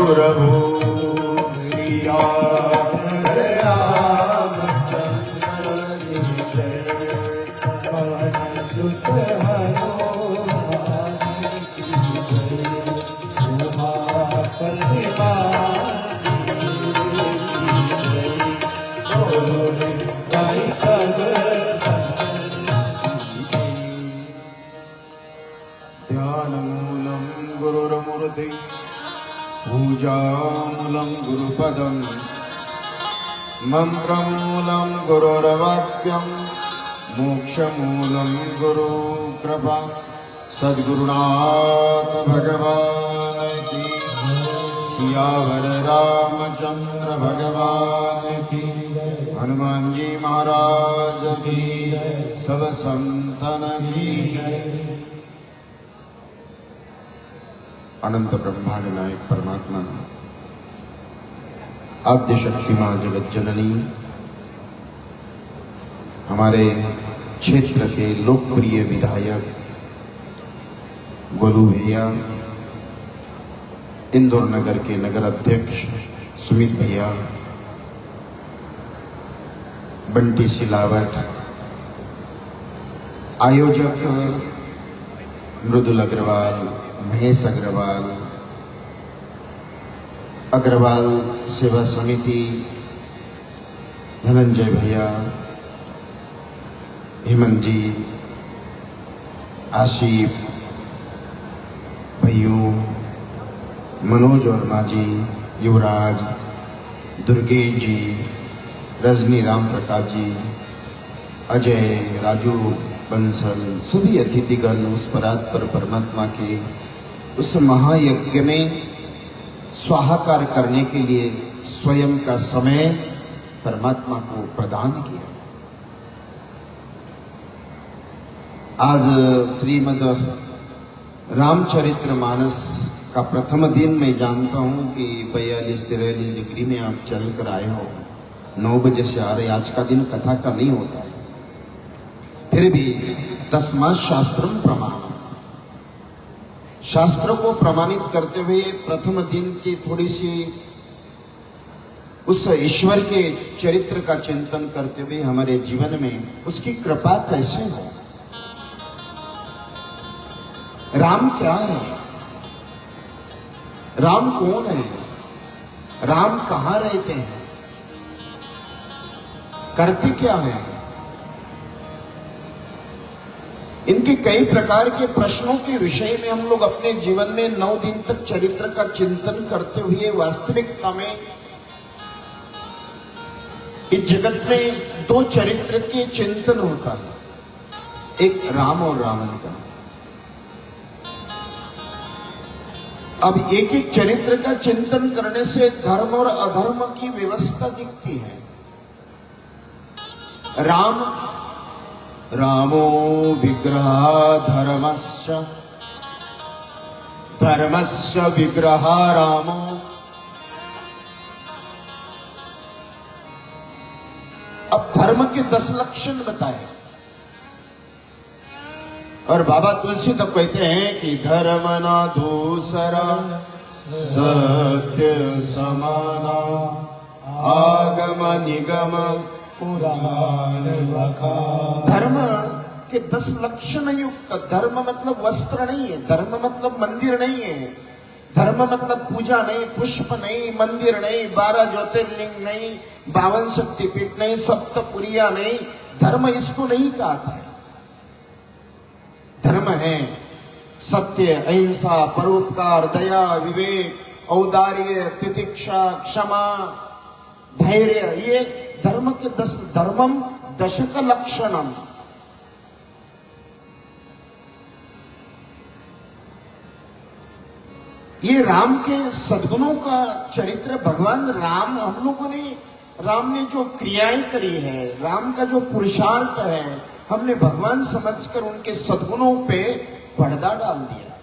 प्रभु श्री ध्यानमूलं गुरुर्मूर्ति पूजामूलं गुरुपदं मंत्रमूलं गुरुर्वाक्यं मोक्षमूलं गुरुकृपा सद्गुरुनाथ भगवान की सियावर रामचंद्र भगवान की हनुमान जी महाराज की सब संतन की अनंत ब्रह्मांड नायक परमात्मा आद्य शक्ति मां जगत जननी हमारे क्षेत्र के लोकप्रिय विधायक गोलू भैया, इंदौर नगर के नगर अध्यक्ष सुमित भैया, बंटी सिलावट, आयोजक मृदुल अग्रवाल, महेश अग्रवाल, अग्रवाल सेवा समिति, धनंजय भैया, हेमंत जी, आशिफ भैयों, मनोज और माजी, युवराज, दुर्गेश जी, रजनी राम प्रकाश जी, अजय, राजू बंसल, सभी अतिथिगण उस परात्पर परमात्मा के उस महायज्ञ में स्वाहाकार करने के लिए स्वयं का समय परमात्मा को प्रदान किया। आज श्रीमद् रामचरितमानस का प्रथम दिन मैं जानता हूं कि 42-43 डिग्री में आप चल कर आए हो, 9 बजे से आ रहे। आज का दिन कथा का नहीं होता है, फिर भी तस्मात् शास्त्रम प्रमाण, शास्त्र को प्रमाणित करते हुए प्रथम दिन की थोड़ी सी उस ईश्वर के चरित्र का चिंतन करते हुए हमारे जीवन में उसकी कृपा कैसे हो। राम क्या है, राम कौन है, राम कहां रहते हैं, करते क्या है, इनके कई प्रकार के प्रश्नों के विषय में हम लोग अपने जीवन में 9 दिन तक चरित्र का चिंतन करते हुए वास्तविकता में इस जगत में 2 चरित्र के चिंतन होता है, एक राम और रावण का। अब एक एक चरित्र का चिंतन करने से धर्म और अधर्म की व्यवस्था दिखती है। रामो विग्रह धर्मस्य, धर्मस्य विग्रह रामो। अब धर्म के 10 लक्षण बताए और बाबा तुलसी तो कहते हैं कि धर्म ना दूसरा सत्य समाना, आगम निगम पुराण बखा। धर्म के 10 लक्षण युक्त। धर्म मतलब वस्त्र नहीं है, धर्म मतलब मंदिर नहीं है, धर्म मतलब पूजा नहीं, पुष्प नहीं, मंदिर नहीं, 12 ज्योतिर्लिंग नहीं, 52 शक्तिपीठ नहीं, सप्तपुरिया नहीं। धर्म इसको नहीं कहा है। धर्म है सत्य, अहिंसा, परोपकार, दया, विवेक, औदार्य, तितिक्षा, क्षमा, धैर्य। ये धर्म के 10। धर्मम दशक लक्षणम। ये राम के सद्गुणों का चरित्र। भगवान राम, हम लोगों ने, राम ने जो क्रियाएं करी है, राम का जो पुरुषार्थ है, हमने भगवान समझकर उनके सद्गुणों पे पर्दा डाल दिया।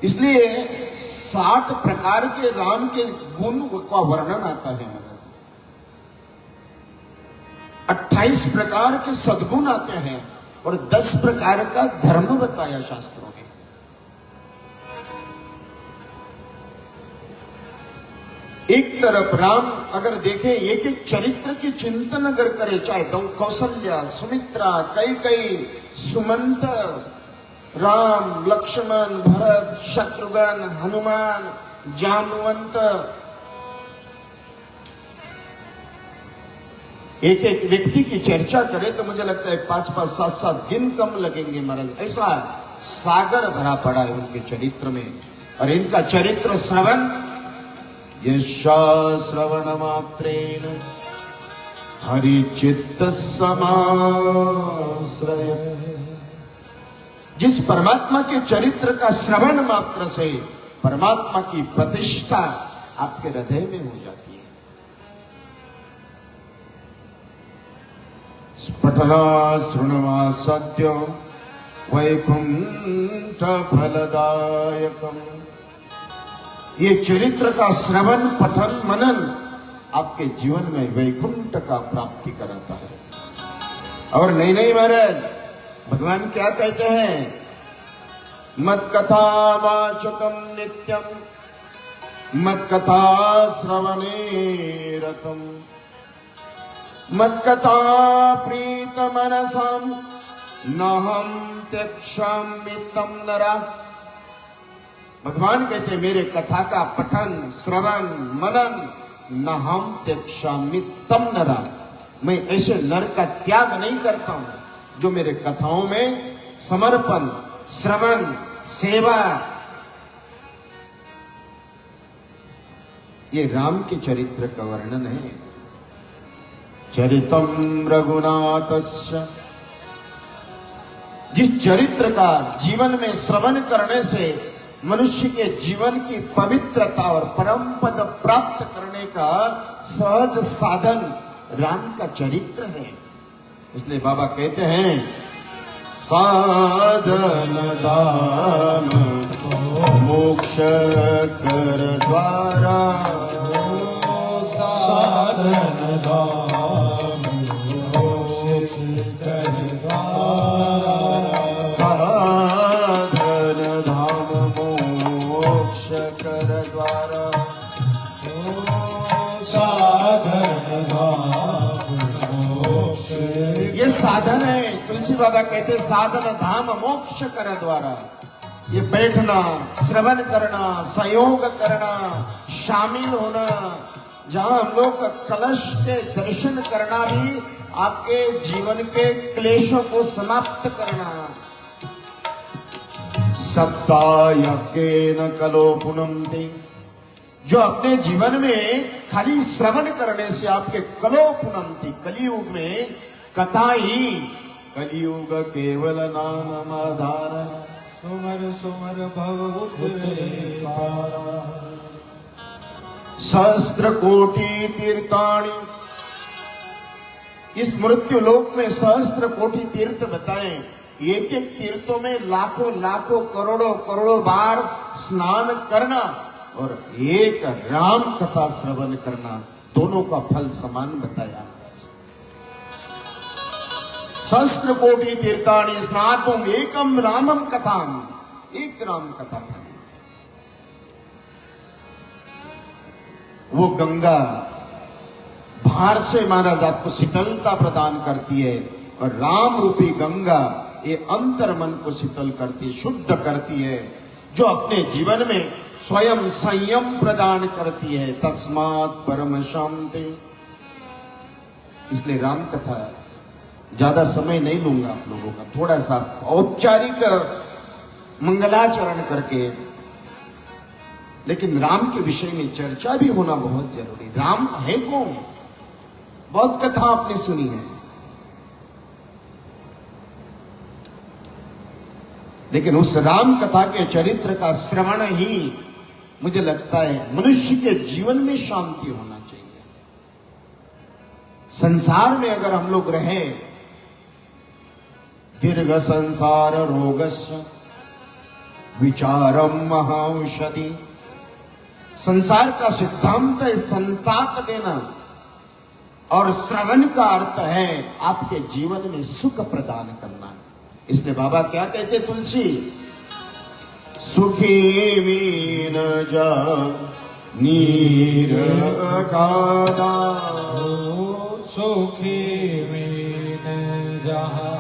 इसलिए 60 प्रकार के राम के गुण का वर्णन आता है महाराज। 28 प्रकार के सद्गुण आते हैं और 10 प्रकार का धर्म बताया शास्त्रों ने। एक तरफ राम अगर देखें एक एक चरित्र की चिंतन अगर करे, चाहे कौशल्या, सुमित्रा, कैकेयी, सुमंत, राम, लक्ष्मण, भरत, शत्रुघ्न, हनुमान, जामवंत, एक एक व्यक्ति की चर्चा करे तो मुझे लगता है 5-5, 7-7 दिन कम लगेंगे महाराज। ऐसा सागर भरा पड़ा है उनके चरित्र में। और इनका चरित्र श्रवण, यशा श्रवण मात्रेण हरि चित्त समाश्रय, जिस परमात्मा के चरित्र का श्रवण मात्र से परमात्मा की प्रतिष्ठा आपके हृदय में हो जाती है। पठना शृण्वा सत्य वैकुंठ फलदायकम, ये चरित्र का श्रवण, पठन, मनन आपके जीवन में वैकुंठ का प्राप्ति कराता है। और नहीं महाराज, भगवान क्या कहते हैं? मत कथा वाचकम नित्यम मत कथा श्रवणे रतम मत कथा प्रीत मनसम नहम त्यक्षामि तम नरा। भगवान कहते हैं मेरे कथा का पठन, श्रवण, मनन, न हम त्यक्षामि तम नरा, मैं ऐसे नर का त्याग नहीं करता हूं जो मेरे कथाओं में समर्पण, श्रवण, सेवा। ये राम के चरित्र का वर्णन है। चरितम रघुनाथस्य, जिस चरित्र का जीवन में श्रवण करने से मनुष्य के जीवन की पवित्रता और परम पद प्राप्त करने का सहज साधन राम का चरित्र है। इसलिए बाबा कहते हैं साधन दान मोक्ष कर द्वारा, साधन दान मोक्ष कर द्वारा, साधन धाम मोक्ष कर द्वारा, साधन धाम मोक्ष। ये साधन है। तुलसी बाबा कहते साधन धाम मोक्ष कर द्वारा। ये बैठना, श्रवण करना, संयोग करना, शामिल होना, जहां हम लोग कलश के दर्शन करना भी आपके जीवन के क्लेशों को समाप्त करना। सप्तायज्ञेन कलो पुनन्ति, जो अपने जीवन में खाली श्रवण करने से आपके कलो पुनन्ति, कलियुग में कथा ही, कलियुग केवल नाम आधार, सुमर सुमर भव उतरे पारा। सहस्त्र कोटि तीर्थानि, इस मृत्यु लोक में सहस्त्र कोटि तीर्थ बताएं। एक एक तीर्थों में लाखों लाखों करोड़ों करोड़ों बार स्नान करना और एक राम कथा श्रवण करना, दोनों का फल समान बताया। सहस्त्र कोटि तीर्थानि स्नातुम एकम रामम कथाम, एक राम कथा। वो गंगा बाहर से महाराज आपको शीतलता प्रदान करती है, और राम रूपी गंगा ये अंतर मन को शीतल करती, शुद्ध करती है, जो अपने जीवन में स्वयं संयम प्रदान करती है। तस्मात् परम शांति। इसलिए राम कथा ज्यादा समय नहीं लूंगा आप लोगों का, थोड़ा सा औपचारिक मंगलाचरण करके, लेकिन राम के विषय में चर्चा भी होना बहुत जरूरी। राम है कौन? बहुत कथा आपने सुनी है, लेकिन उस राम कथा के चरित्र का श्रवण ही मुझे लगता है मनुष्य के जीवन में शांति होना चाहिए। संसार में अगर हम लोग रहे, दीर्घ संसार रोगस्य विचारम महाऔषधि, संसार का सिद्धांत है संताप देना, और श्रवण का अर्थ है आपके जीवन में सुख प्रदान करना। इसलिए बाबा क्या कहते तुलसी, सुखी मीन जा नीर अगाधा सुखी मीन जहा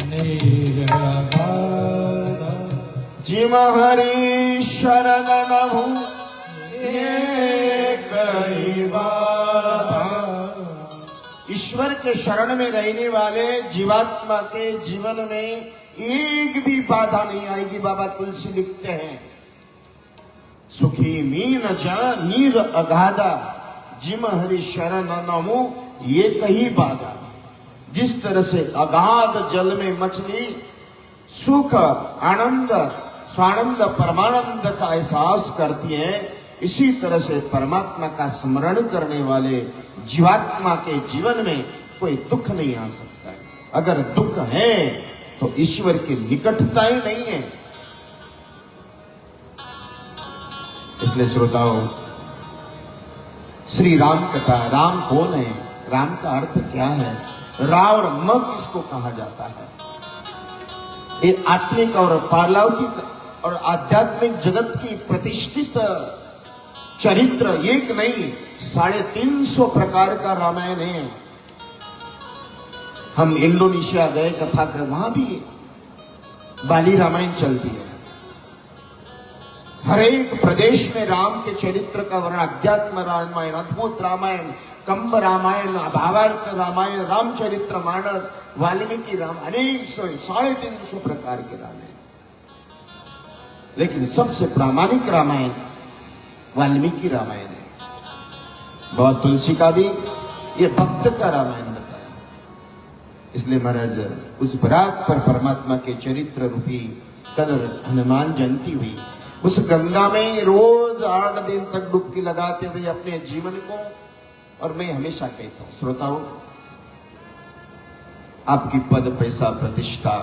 नीर अगाधा जिम हरि शरण नहु एक ही बाधा। ईश्वर के शरण में रहने वाले जीवात्मा के जीवन में एक भी बाधा नहीं आएगी। बाबा तुलसी लिखते हैं, सुखी मीन जा नीर अगाधा जिम हरि शरण नमो ये कही बाधा। जिस तरह से अगाध जल में मछली सुख आनंद स्वानंद परमानंद का एहसास करती है, इसी तरह से परमात्मा का स्मरण करने वाले जीवात्मा के जीवन में कोई दुख नहीं आ सकता है। अगर दुख है तो ईश्वर की निकटता ही नहीं है। इसलिए श्रोताओं, श्री राम कथा, राम कौन है, राम का अर्थ क्या है, रा और म किसको कहा जाता है, ये आत्मिक और पारलौकिक और आध्यात्मिक जगत की प्रतिष्ठित चरित्र एक नहीं 350 प्रकार का रामायण है। हम इंडोनेशिया गए कथा कर, वहां भी बाली रामायण चलती है। हर एक प्रदेश में राम के चरित्र का वर्णन, अध्यात्म रामायण, अद्भुत रामायण, कंब रामायण, भावार्थ रामायण, रामचरित्र मानस, वाल्मीकि राम, अनेक 350 प्रकार के रामायण। लेकिन सबसे प्रामाणिक रामायण वाल्मीकि रामायण है। बाबा तुलसी का भी ये भक्त का रामायण बताया। इसलिए महाराज उस बरात पर परमात्मा के चरित्र रूपी कल हनुमान जयंती हुई, उस गंगा में रोज 8 दिन तक डुबकी लगाते हुए अपने जीवन को, और मैं हमेशा कहता हूं श्रोताओं, आपकी पद पैसा प्रतिष्ठा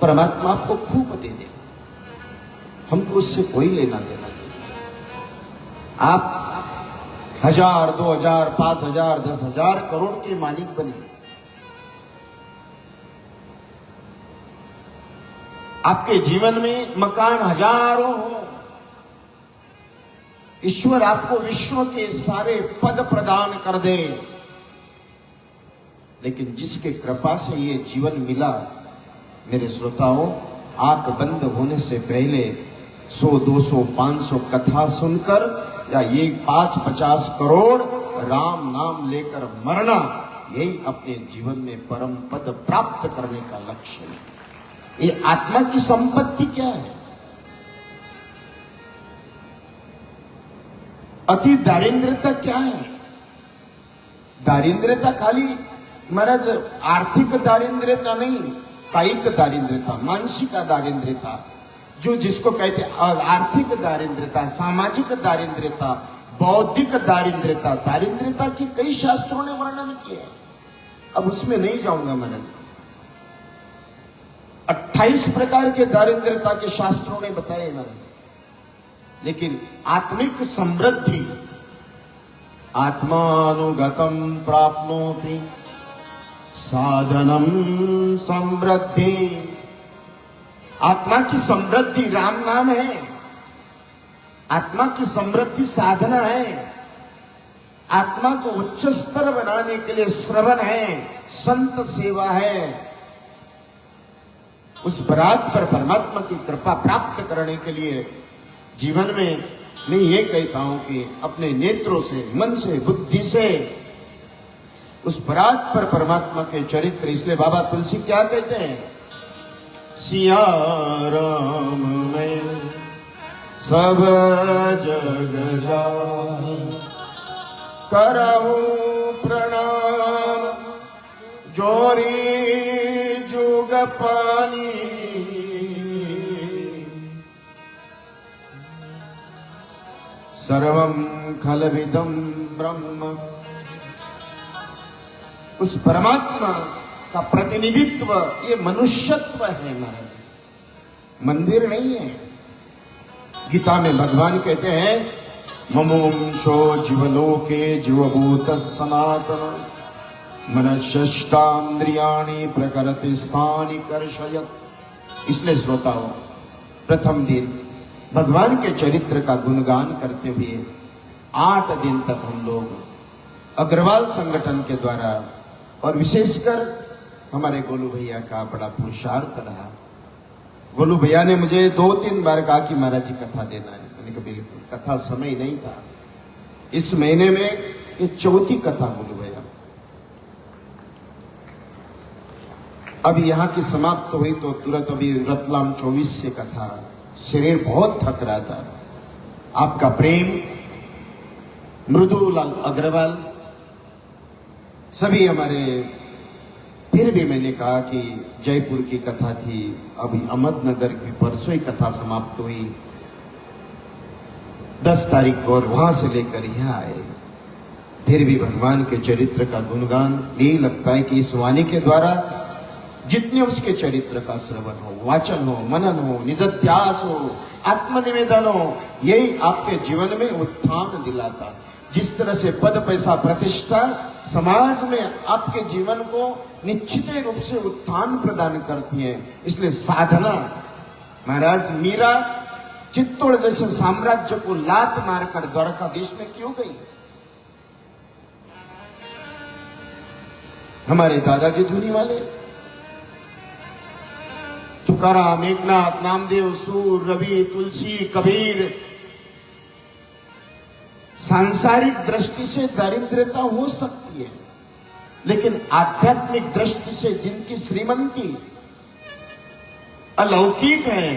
परमात्मा आपको खूब दे दे, हमको उससे कोई लेना देना नहीं। आप 1000, 2000, 5000, 10,000 करोड़ के मालिक बने, आपके जीवन में मकान हजारों हो, ईश्वर आपको विश्व के सारे पद प्रदान कर दे, लेकिन जिसके कृपा से ये जीवन मिला, मेरे श्रोताओं, आंख बंद होने से पहले 100, 200, 500 कथा सुनकर या ये 5-50 करोड़ राम नाम लेकर मरना, यही अपने जीवन में परम पद प्राप्त करने का लक्ष्य है। ये आत्मा की संपत्ति क्या है? अति दारिद्र्यता क्या है? दारिद्र्यता खाली महाराज आर्थिक दारिद्र्यता नहीं, कायिक दारिद्र्यता, मानसिक दारिद्र्यता, जो जिसको कहते हैं आर्थिक दारिद्र्यता, सामाजिक दारिद्र्यता, बौद्धिक दारिद्र्यता। दारिद्र्यता की कई शास्त्रों ने वर्णन किया, अब उसमें नहीं जाऊंगा मैंने। 28 प्रकार के दारिद्र्यता के शास्त्रों ने बताए महाराज। लेकिन आत्मिक समृद्धि, आत्मानुगतम प्राप्नोति साधनम समृद्धि। आत्मा की समृद्धि राम नाम है, आत्मा की समृद्धि साधना है, आत्मा को उच्च स्तर बनाने के लिए श्रवण है, संत सेवा है। उस बरात पर परमात्मा की कृपा प्राप्त करने के लिए जीवन में मैं ये कहता हूं कि अपने नेत्रों से, मन से, बुद्धि से उस बरात पर परमात्मा के चरित्र। इसलिए बाबा तुलसी क्या कहते हैं, सिया राम में सब जग जान, करहूं प्रणाम जोरी जुग पानी। सर्वं खलविदं ब्रह्म। उस परमात्मा का प्रतिनिधित्व ये मनुष्यत्व है महाराज, मंदिर नहीं है। गीता में भगवान कहते हैं, ममोंशो जीवलोके जीवभूत सनातन मनश्चेष्टान्द्रियाणि प्रकृति स्थानि कर्षयत्। इसलिए श्रोताओं, प्रथम दिन भगवान के चरित्र का गुणगान करते हुए 8 दिन तक हम लोग अग्रवाल संगठन के द्वारा और विशेषकर हमारे गोलू भैया का बड़ा पुरुषार्थ रहा। गोलू भैया ने मुझे 2-3 बार कहा कि महाराज जी कथा देना है। मैंने कहा बिल्कुल, कथा समय नहीं था। इस महीने में ये 4थी कथा गोलू भैया। अभी यहाँ की समाप्त हुई तो तुरंत अभी रतलाम 24 से कथा। शरीर बहुत थक रहा था। आपका प्रेम, मृदुलाल अग्रवाल, सभी हमारे, फिर भी मैंने कहा कि जयपुर की कथा थी, अभी अहमदनगर की परसों ही कथा समाप्त हुई 10 तारीख को, और वहां से लेकर यहाँ आए। फिर भी भगवान के चरित्र का गुणगान, यही लगता है कि इस वाणी के द्वारा जितने उसके चरित्र का श्रवण हो, वाचन हो, मनन हो, निजध्यास हो, आत्मनिवेदन हो, यही आपके जीवन में उत्थान दिलाता है। जिस तरह से पद, पैसा, प्रतिष्ठा समाज में आपके जीवन को निश्चित रूप से उत्थान प्रदान करती है। इसलिए साधना, महाराज मीरा चित्तौड़ जैसे साम्राज्य को लात मारकर द्वारकाधीश में क्यों गई? हमारे दादाजी धुनी वाले तुकाराम, एकनाथ, नामदेव, सूर, रवि, तुलसी, कबीर, सांसारिक दृष्टि से दारिद्र्यता हो सकती है, लेकिन आध्यात्मिक दृष्टि से जिनकी श्रीमंती अलौकिक है।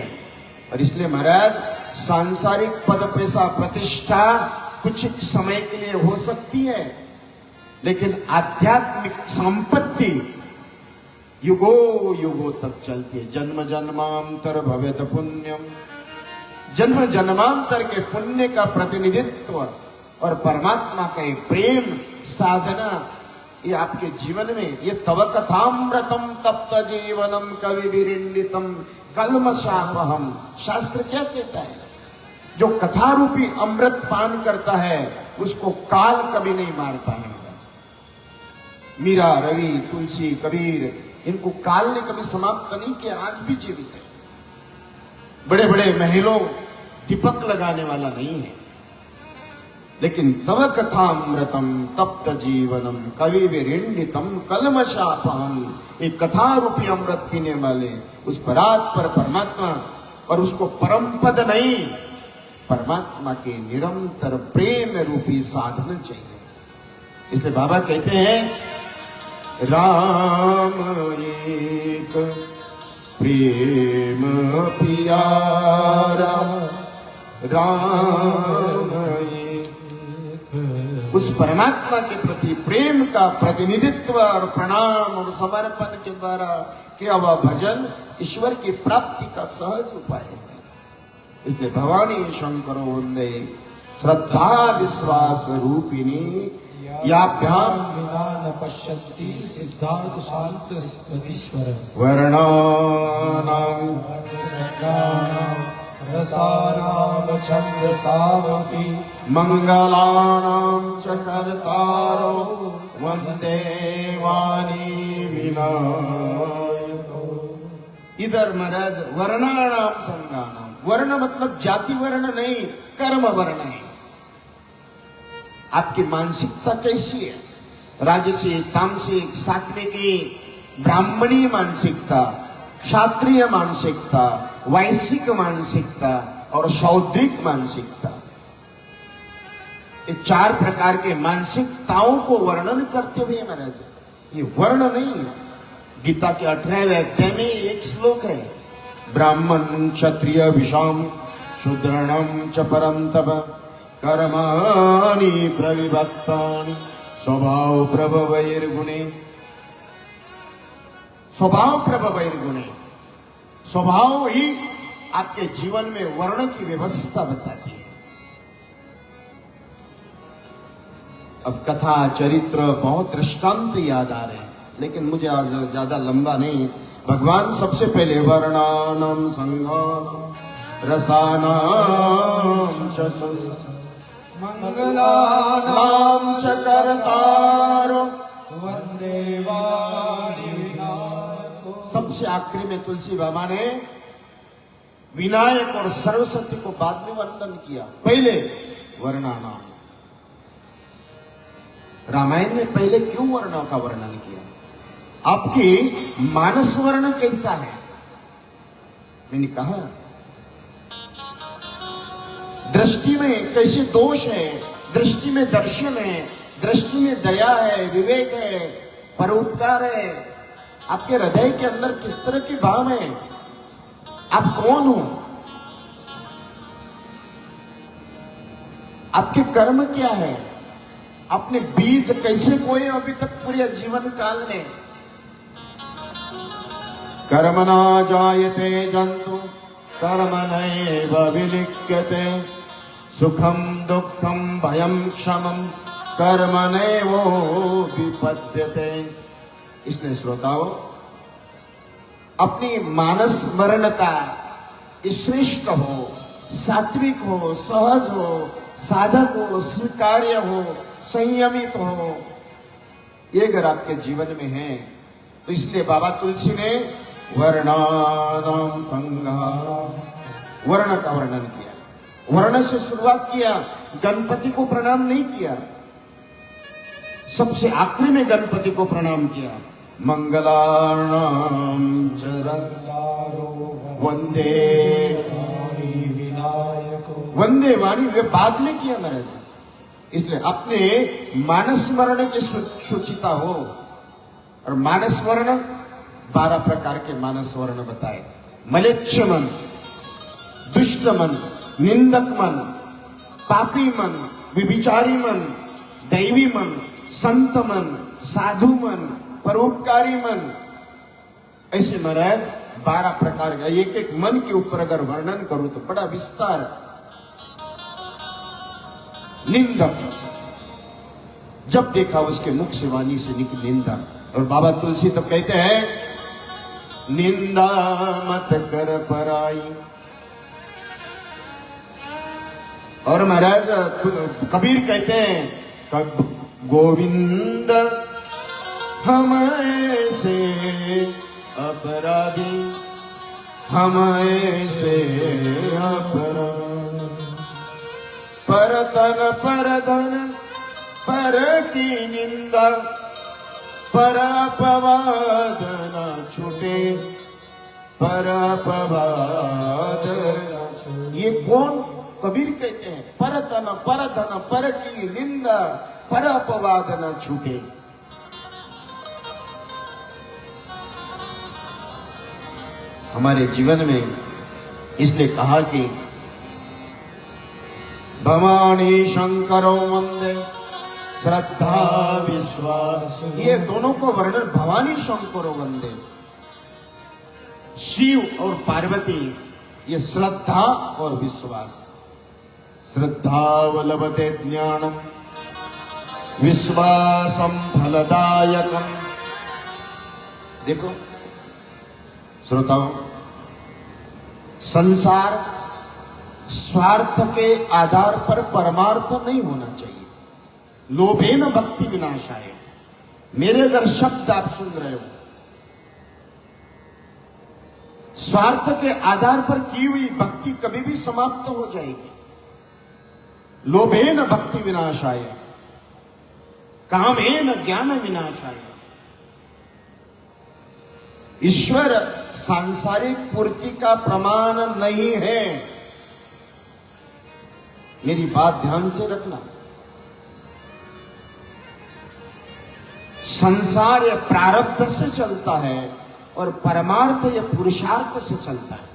और इसलिए महाराज सांसारिक पद, पैसा, प्रतिष्ठा कुछ समय के लिए हो सकती है, लेकिन आध्यात्मिक संपत्ति युगो युगो तक चलती है। जन्म जन्मांतर भवेत पुण्यम, जन्म जन्मांतर के पुण्य का प्रतिनिधित्व और परमात्मा का ये प्रेम साधना, ये आपके जीवन में, ये तव कथामृतम तप्त जीवनम कवि विरिंडितम कल्मषापहम। शास्त्र क्या कहता है? जो कथा रूपी अमृत पान करता है उसको काल कभी नहीं मारता है। मीरा, रवि, तुलसी, कबीर, इनको काल ने कभी समाप्त नहीं किया, आज भी जीवित है। बड़े बड़े महलों दीपक लगाने वाला नहीं है, लेकिन तव कथामृतम तप्त जीवनम कवि विरिंडितम कल्मषापहम, एक कथा रूपी अमृत पीने वाले उस परात्पर परमात्मा, और उसको परम पद नहीं, परमात्मा के निरंतर प्रेम रूपी साधन चाहिए। इसलिए बाबा कहते हैं राम एक प्रेम प्यारा, राम एक, उस परमात्मा के प्रति प्रेम का प्रतिनिधित्व और प्रणाम और समर्पण के द्वारा किया हुआ भजन ईश्वर की प्राप्ति का सहज उपाय है। इसलिए भवानी शंकरो वंदे श्रद्धा विश्वास रूपिणी याभ्याम विना पश्यन्ति सिद्धार्थ शांत ईश्वर वर्णानां रसानां छन्दसामपि मंगलानां च कर्तारो वंदे वाणी विनायको। इधर महाराज वर्णानां संगानां, वर्ण मतलब जाति वर्ण नहीं, कर्म वर्ण है। आपकी मानसिकता कैसी है? राजसिक, तामसिक, सात्विकी, ब्राह्मणीय मानसिकता, क्षात्रिय मानसिकता, वैश्विक मानसिकता और शौद्रिक मानसिकता, ये 4 प्रकार के मानसिकताओं को वर्णन करते हुए महाराज, ये वर्ण नहीं। गीता के 18वें अध्याय में एक श्लोक है, ब्राह्मण क्षत्रिय विषाम शूद्राणाम च परम तप कर्माणि प्रविभक्तानि स्वभाव प्रभवैर्गुणे। स्वभाव प्रभवैर्गुणे, स्वभाव ही आपके जीवन में वर्ण की व्यवस्था बताती है। अब कथा, चरित्र, बहुत दृष्टांत याद आ रहे हैं, लेकिन मुझे आज ज्यादा लंबा नहीं। भगवान सबसे पहले वर्णानां संगानां रसानां च मंगलानां च कर्तारो वंदे वाणी विनायको। सबसे आखिरी में तुलसी बाबा ने विनायक और सरस्वती को बाद में वंदन किया, पहले वर्णानाम। रामायण में पहले क्यों वर्णों का वर्णन किया? आपकी मानस वर्ण कैसा है? मैंने कहा दृष्टि में कैसे दोष है, दृष्टि में दर्शन है, दृष्टि में दया है, विवेक है, परोपकार है। आपके हृदय के अंदर किस तरह के भाव है? आप कौन हो? आपके कर्म क्या है? आपने बीज कैसे बोए अभी तक पूरे जीवन काल में? कर्मणा जायते जंतु कर्मणैव विलिख्यते सुखम दुखम भयम क्षमम कर्मणैव विपद्यते। इसलिए श्रोताओं, अपनी मानस वर्णता श्रेष्ठ हो, सात्विक हो, सहज हो, साधक हो, स्वीकार्य हो, संयमित हो, ये अगर आपके जीवन में है तो इसलिए बाबा तुलसी ने वर्णानाम संगा, वर्ण का वर्णन किया। वर्ण से शुरुआत किया, गणपति को प्रणाम नहीं किया, सबसे आखिरी में गणपति को प्रणाम किया। मंगलानाम चरतारो वंदे विनायक वंदे वाणी, वे बाद में किया महाराज। इसलिए अपने मानस वर्ण के सुचिता हो। और मानस वर्ण 12 प्रकार के मानस वर्ण बताए। मलेच्छ मन, दुष्ट मन, निंदक मन, पापी मन, विभिचारी मन, दैवी मन, संत मन, साधु मन, परोपकारी मन, ऐसे महाराज 12 प्रकार का। एक एक मन के ऊपर अगर वर्णन करूं तो बड़ा विस्तार। निंदक, जब देखा उसके मुख से वाणी से निकली निंदा। और बाबा तुलसी तो कहते हैं निंदा मत कर पराई। और महाराज कबीर कहते हैं गोविंद हम ऐसे अपराधी, हम ऐसे अपराधी, परतन परधन पर की निंदा, पर अपवाद न छूटे, पर अपवाद न छूटे। ये कौन? कबीर कहते हैं परतन परधन पर की निंदा, पर अपवाद न छूटे। हमारे जीवन में इसलिए कहा कि भवानी शंकरो वंदे श्रद्धा विश्वास, ये दोनों को वर्णन भवानी शंकरो वंदे। शिव और पार्वती, ये श्रद्धा और विश्वास। श्रद्धावलभते ज्ञानम विश्वासम फलदायकम। देखो श्रोताओ, संसार स्वार्थ के आधार पर परमार्थ नहीं होना चाहिए। लोभेन भक्ति विनाशाय। मेरे अगर शब्द आप सुन रहे हो, स्वार्थ के आधार पर की हुई भक्ति कभी भी समाप्त हो जाएगी। लोभेन भक्ति विनाशाय, कामेन ज्ञान विनाशाय। ईश्वर सांसारिक पूर्ति का प्रमाण नहीं है। मेरी बात ध्यान से रखना। संसार यह प्रारब्ध से चलता है और परमार्थ यह पुरुषार्थ से चलता है।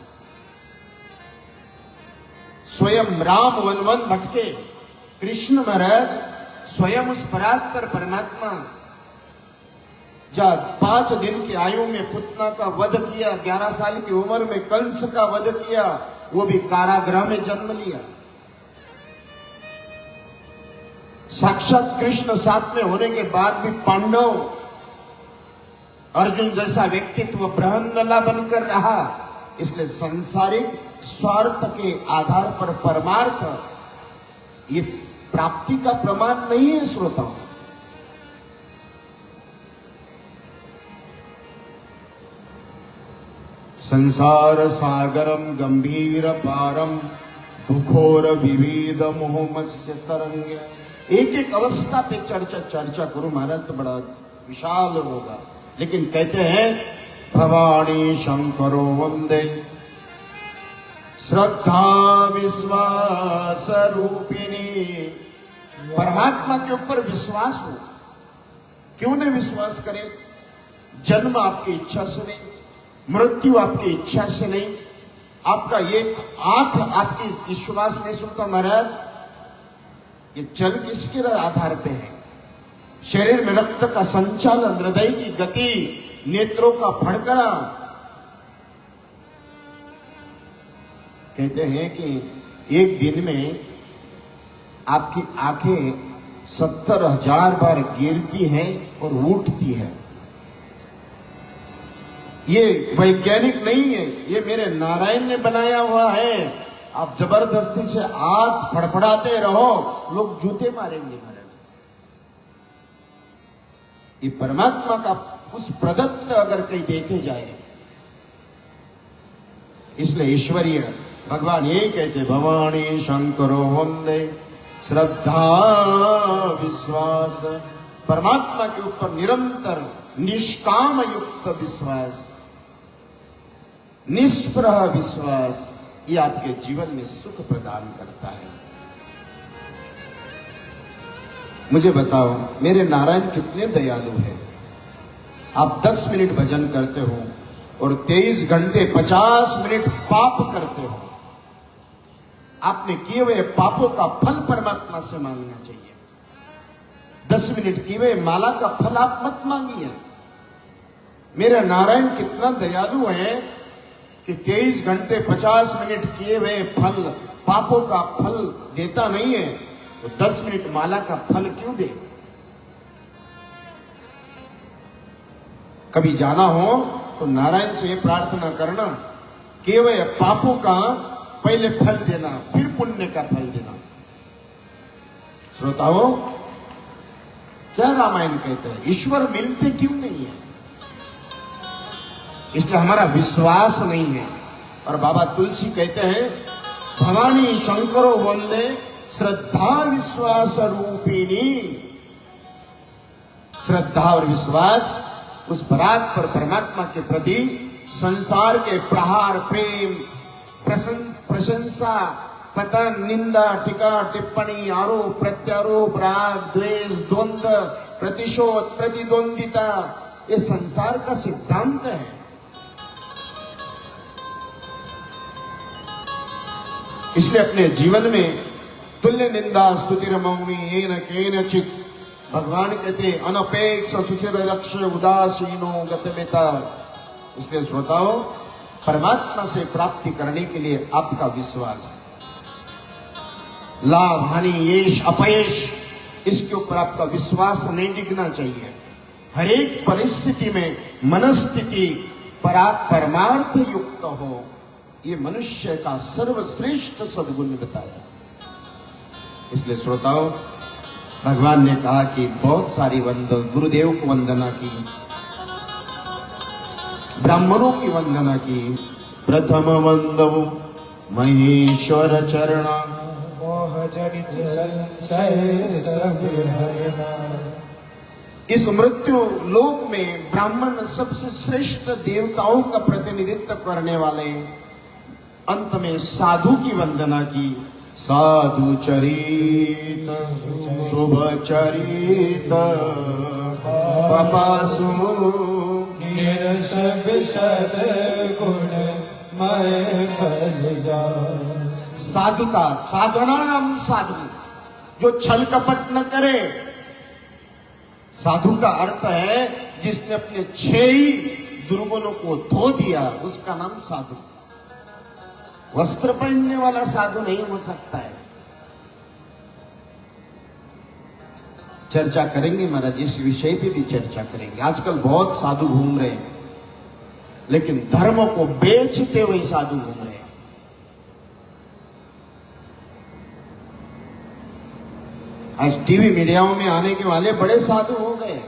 स्वयं राम वन वन भटके, कृष्ण महाराज स्वयं उस परात्पर परमात्मा जब 5 दिन की आयु में पुतना का वध किया, 11 साल की उम्र में कंस का वध किया, वो भी कारागृह में जन्म लिया। साक्षात कृष्ण साथ में होने के बाद भी पांडव, अर्जुन जैसा व्यक्तित्व बृहन्नला बनकर रहा। इसलिए सांसारिक स्वार्थ के आधार पर परमार्थ ये प्राप्ति का प्रमाण नहीं है। श्रोताओं, संसार सागरम गंभीर पारम दुखोर विविध मोहमस्य तरंग। एक एक अवस्था पे चर्चा करूं महाराज तो बड़ा विशाल होगा, लेकिन कहते हैं भवानी शंकरो वंदे श्रद्धा विश्वास रूपिणी। परमात्मा के ऊपर विश्वास हो, क्यों नहीं विश्वास करें? जन्म आपकी इच्छा से नहीं, मृत्यु आपकी इच्छा से नहीं, आपका एक आंख आपकी विश्वास नहीं सुनता महाराज। ये चल किसके आधार पे है? शरीर में रक्त का संचालन, हृदय की गति, नेत्रों का फड़कना। कहते हैं कि एक दिन में आपकी आंखें 70,000 बार गिरती हैं और उठती है। ये वैज्ञानिक नहीं है, ये मेरे नारायण ने बनाया हुआ है। आप जबरदस्ती से आंख फड़फड़ाते रहो, लोग जूते मारेंगे महाराज। ये परमात्मा का उस प्रदत्त अगर कहीं देखे जाए, इसलिए ईश्वरीय भगवान ये कहते भवानी शंकरो वंदे श्रद्धा विश्वास। परमात्मा के ऊपर निरंतर निष्काम युक्त विश्वास, निष्प्रह विश्वास, ये आपके जीवन में सुख प्रदान करता है। मुझे बताओ मेरे नारायण कितने दयालु हैं। आप 10 मिनट भजन करते हो और 23 घंटे 50 मिनट पाप करते हो। आपने किए हुए पापों का फल परमात्मा से मांगना चाहिए। 10 मिनट किए हुए माला का फल आप मत मांगिए। मेरा नारायण कितना दयालु है कि 23 घंटे 50 मिनट किए हुए फल, पापों का फल देता नहीं है, तो 10 मिनट माला का फल क्यों दे? कभी जाना हो तो नारायण से प्रार्थना करना, केवल पापों का पहले फल देना, फिर पुण्य का फल देना। श्रोताओं, क्या रामायण कहते हैं? ईश्वर मिलते क्यों नहीं है? इसलिए हमारा विश्वास नहीं है। और बाबा तुलसी कहते हैं भवानी शंकरो वंदे श्रद्धा विश्वास रूपिणी। श्रद्धा और विश्वास उस पराग पर परमात्मा के प्रति संसार के प्रहार, प्रेम, प्रशंसा, पतन, निंदा, टीका, टिप्पणी, आरोप, प्रत्यारोप, राग, द्वेष, द्वंद्व, प्रतिशोध, प्रतिद्वंदिता, ये संसार का सिद्धांत है। इसलिए अपने जीवन में तुल्य निंदा स्तुति मौनी येन केनचित्। भगवान कहते अनपेक्ष सुचिर लक्ष्य उदासीनो गतमिता। इसलिए श्रोताओं, परमात्मा से प्राप्ति करने के लिए आपका विश्वास, लाभ हानि यश अपयश, इसके ऊपर आपका विश्वास नहीं डिगना चाहिए। हर एक परिस्थिति में मनस्थिति परमार्थ युक्त हो, ये मनुष्य का सर्वश्रेष्ठ सद्गुण बताया। इसलिए श्रोताओं, भगवान ने कहा कि बहुत सारी गुरुदेव को वंदना की, ब्राह्मणों की वंदना की। प्रथम वंदव महेश्वर चरणा मोह जनित संशय सब हरना। इस मृत्यु लोक में ब्राह्मण सबसे श्रेष्ठ देवताओं का प्रतिनिधित्व करने वाले। अंत में साधु की वंदना की। साधु चरित शुभ चरित पपासु निरसक सद्गुण मय फल जा। साधुता, साधना नाम साधु, जो छल कपट न करे। साधु का अर्थ है जिसने अपने 6 ही दुर्गुणों को धो दिया, उसका नाम साधु। वस्त्र पहनने वाला साधु नहीं हो सकता है। चर्चा करेंगे महाराज, इस विषय पे भी चर्चा करेंगे। आजकल बहुत साधु घूम रहे हैं, लेकिन धर्म को बेचते हुए साधु घूम रहे हैं। आज टीवी मीडियाओं में आने के वाले बड़े साधु हो गए,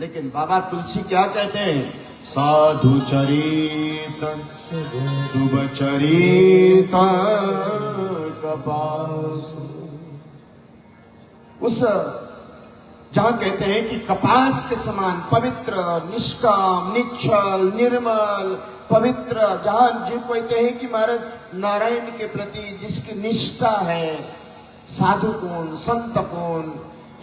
लेकिन बाबा तुलसी क्या कहते हैं? साधु चरित शुभ चरित कपासु। उस जहां कहते हैं कि कपास के समान पवित्र, निष्काम, निश्चल, निर्मल, पवित्र, जहां जो कहते हैं कि महाराज नारायण के प्रति जिसकी निष्ठा है, साधु कौन, संत कौन,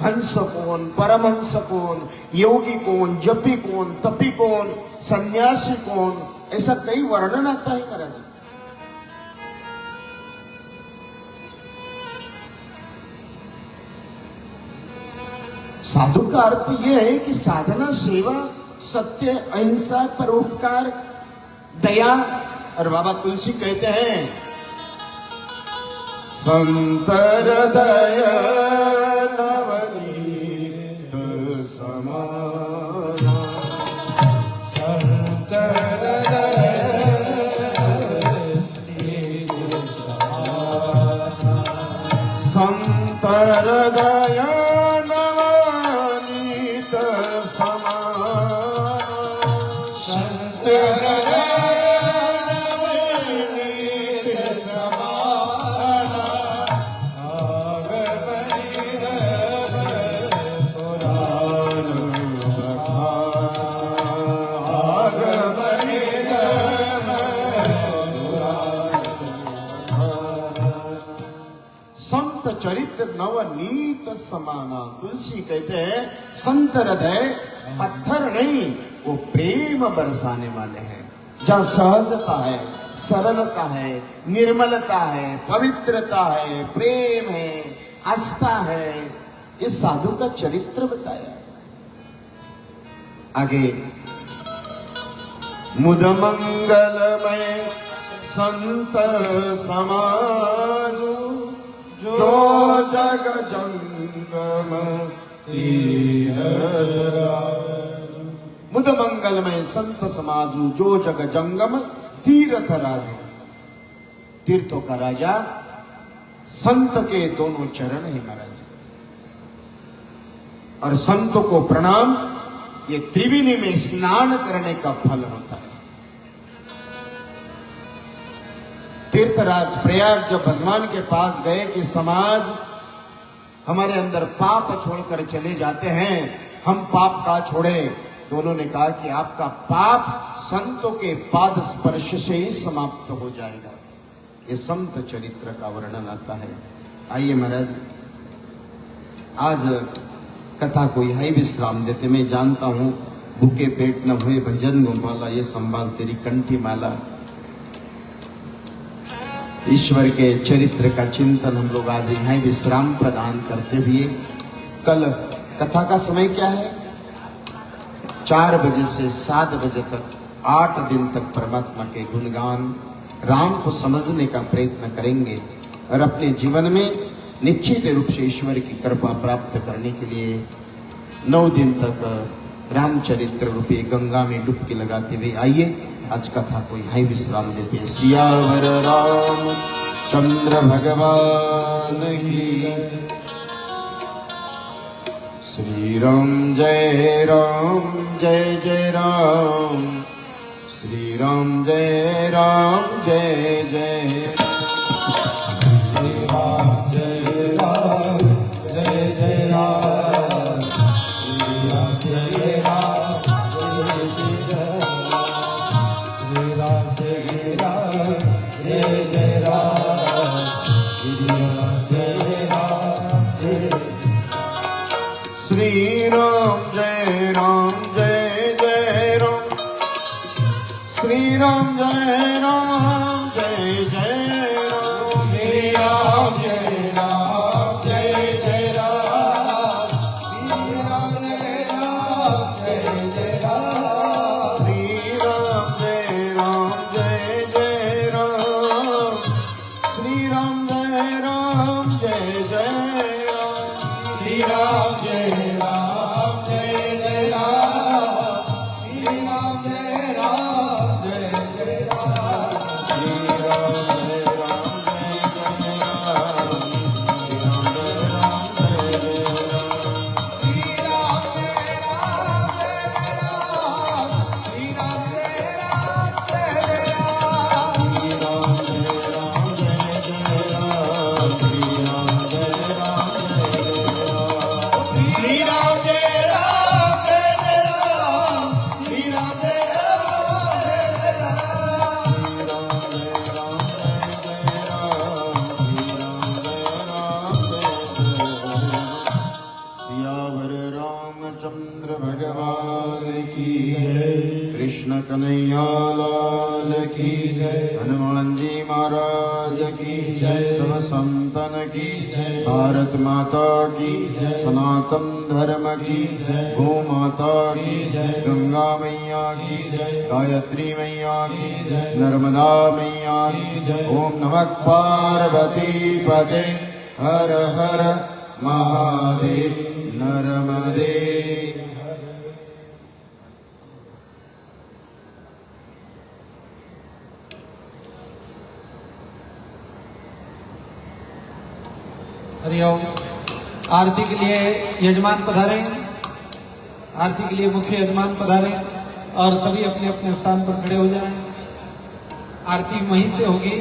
हंस कौन, परमहंस कौन, योगी कौन, जपी कौन, तपी कौन, सन्यासी कौन, ऐसा कई वर्णन आता है महाराज। साधु का अर्थ यह है कि साधना, सेवा, सत्य, अहिंसा, परोपकार, दया। और बाबा तुलसी कहते हैं संत हृदय नवनीत समाना, संत हृदय नवनीत समाना, संत हृदय नवनीत समाना, संत हृदय चरित्र नवनीत समाना। तुलसी कहते हैं संत हृदय पत्थर नहीं, वो प्रेम बरसाने वाले हैं। जहां सहजता है, सरलता है, निर्मलता है, पवित्रता है, प्रेम है, आस्था है, ये साधु का चरित्र बताया। आगे मुद मंगलमय संत समाजो, जो जग जंगम मुद मंगलमय संत समाजू, जो जग जंगम तीर्थ राजू। तीर्थों का राजा संत के दोनों चरण है महाराज। और संतों को प्रणाम, ये त्रिवेणी में स्नान करने का फल होता है। तीर्थराज प्रयाग जब भगवान के पास गए कि समाज हमारे अंदर पाप छोड़कर चले जाते हैं, हम पाप का छोड़े, तो उन्होंने कहा कि आपका पाप संतों के पाद स्पर्श से ही समाप्त हो जाएगा। ये संत चरित्र का वर्णन आता है। आइए महाराज, आज कथा को यही विश्राम देते। मैं जानता हूं भूखे पेट न हुए भंजन गोपाला, ये संभाल तेरी कंठी माला। ईश्वर के चरित्र का चिंतन हम लोग आज यहां विश्राम प्रदान करते हुए, कल कथा का समय क्या है? 4 बजे से 7 बजे तक 8 दिन तक परमात्मा के गुणगान, राम को समझने का प्रयत्न करेंगे और अपने जीवन में निश्चित रूप से ईश्वर की कृपा प्राप्त करने के लिए 9 दिन तक रामचरित्र रूपी गंगा में डुबकी लगाते हुए आइए आज कथा को यहीं विश्राम देते हैं। सियावर राम चंद्र भगवान की, श्री राम जय राम, जय जय राम, श्री राम जय राम, जय जय श्री राम जय राम, जय जय राम, श्री राम जय राम, जय जय राम, श्री राम जय राम, जय जय राम, श्री राम जय राम, जय श्री राम जय राम, जय जय राम, श्री राम जय राम, जय जय राम, श्री राम जय राम, जय जय राम, श्री राम जय राम, जय जय राम, श्री राम जय राम, जय जय राम, श्री राम जय राम, जय जय राम, श्री राम जय राम, जय जय राम, श्री राम जय राम, जय जय राम। महाराज की सब संतन की भारत माता की सनातन धर्म की गौ माता की गंगा मैया की गायत्री मैया की नर्मदा मैया की ओम नमः पार्वती पते हर हर महादेव नर्मदे। हरिओम। आरती के लिए यजमान पधारे, आरती के लिए मुख्य यजमान पधारे और सभी अपने अपने स्थान पर खड़े हो जाएं। आरती वहीं से होगी।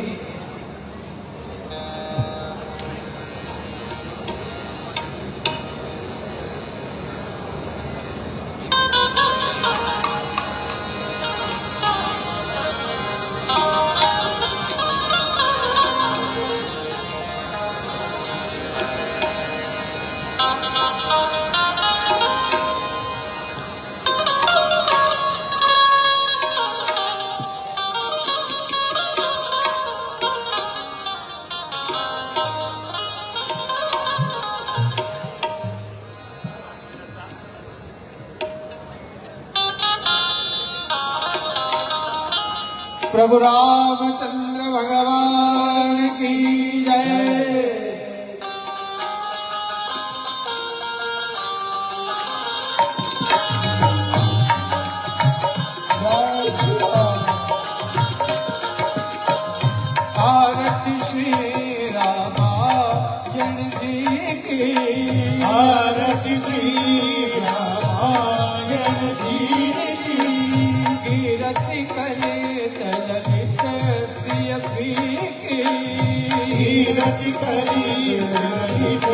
प्रभु रामचंद्र भगवान की जय। आरती श्री रामायण जी की, आरती श्री रामायण जी की, कीरति करे ललित सिय की, कीरति करी ललित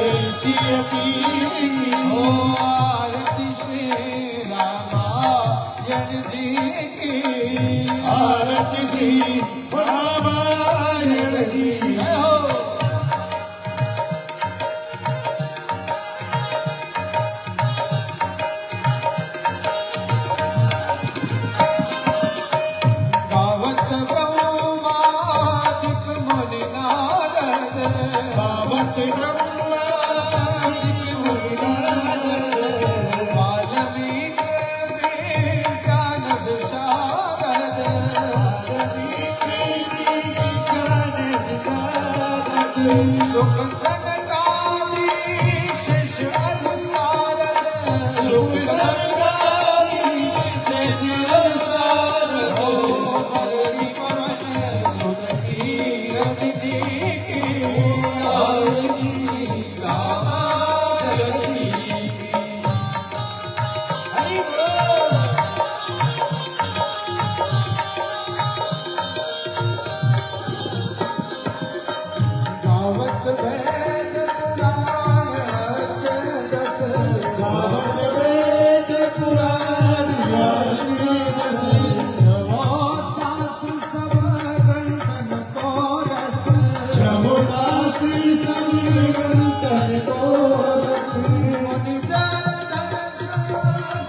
सिय की। ओ आरती श्री रामायण जी की, आरती श्री रामायण जी जय हो। गावत ब्रह्मादिक मुनि नारद, गावत ब्रह्मादिक मुनि नारद, वाल्मीकि विज्ञान विशारद, सुख सनकादि शिष्य अनुसारद, सुख सरगादि शेष अनुसार हो। भरणी पवन सुत कीरति की, रामायण की। हरि बोल। गावत वेद पुराण अष्टदश, गावत वेद पुराण अष्टदश, जवो शास्त्र सब गंधन को रस, जवो शास्त्री सब ग्रंथन को रस, मुनि जन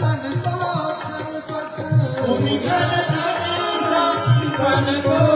तन को सर्वस, मुनि गण धन को